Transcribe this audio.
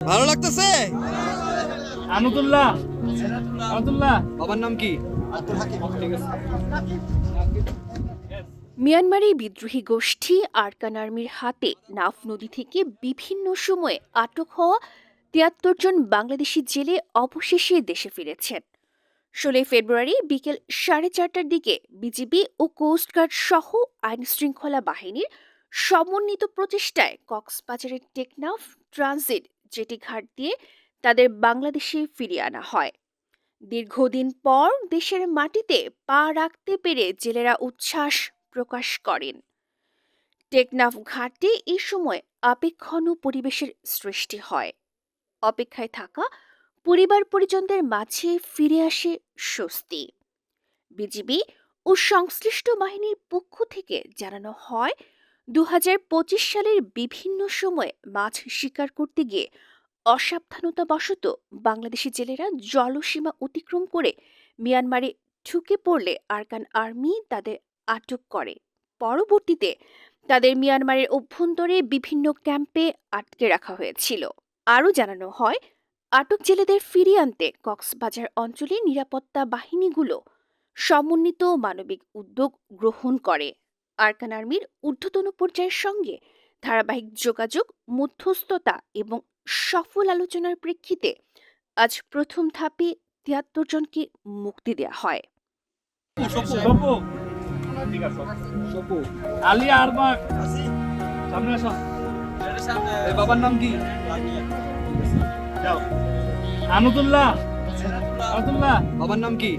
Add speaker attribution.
Speaker 1: ভালো লাগতেছে?
Speaker 2: আনুতুল্লাহ আনুতুল্লাহ
Speaker 1: বাবার নাম কি?
Speaker 3: মিয়ানমারি বিদ্রোহী গোষ্ঠী আরকান আর্মির হাতে নাফ নদী থেকে বিভিন্ন সময়ে আটক হওয়া ৭৩ জন বাংলাদেশি জেলে অবশেষে দেশে ফিরেছেন। ১৬ ফেব্রুয়ারি বিকেল ৪:৩০টার দিকে বিজিবি ও কোস্টগার্ড সহ আইনশৃঙ্খলা বাহিনীর সমন্বিত প্রচেষ্টায় কক্সবাজারের টেকনাফ ট্রানজিট জেটি ঘাট দিয়ে তাদের বাংলাদেশে ফিরিয়ে আনা হয়। দীর্ঘদিন পর দেশের মাটিতে পা রাখতে পেরে জেলেরা উচ্ছ্বাস প্রকাশ করেন। টেকনাফ ঘাটে এ সময় আবেগঘন পরিবেশের সৃষ্টি হয়। অপেক্ষায় থাকা পরিবার পরিজনদের মাঝে ফিরে আসে স্বস্তি। বিজিবি ও সংশ্লিষ্ট বাহিনীর পক্ষ থেকে জানানো হয়, ২০২৫ সালের বিভিন্ন সময়ে মাছ শিকার করতে গিয়ে অসাবধানতাবশত বাংলাদেশি জেলেরা জলসীমা অতিক্রম করে মিয়ানমারে ঢুকে পড়লে আরকান আর্মি তাদের আটক করে। পরবর্তীতে তাদের মিয়ানমারের অভ্যন্তরে বিভিন্ন ক্যাম্পে আটকে রাখা হয়েছিল। আরও জানানো হয়, আটক জেলেদের ফিরিয়ে আনতে কক্সবাজার অঞ্চলে নিরাপত্তা বাহিনীগুলো সমন্বিত মানবিক উদ্যোগ গ্রহণ করে। আরকান আর্মির ঊর্ধ্বতন পর্যায়ের সঙ্গে ধারাবাহিক যোগাযোগ, মধ্যস্থতা এবং সফল আলোচনার প্রেক্ষিতে আজ প্রথম ধাপে ৭৩ জনকে মুক্তি দেওয়া হয়।
Speaker 2: সপু
Speaker 1: সপু।
Speaker 2: আলী আরবাক সামনে আসো।
Speaker 1: বাবার নাম কি?
Speaker 2: যাও। আনুতুল্লাহ আনুতুল্লাহ
Speaker 1: বাবার নাম কি?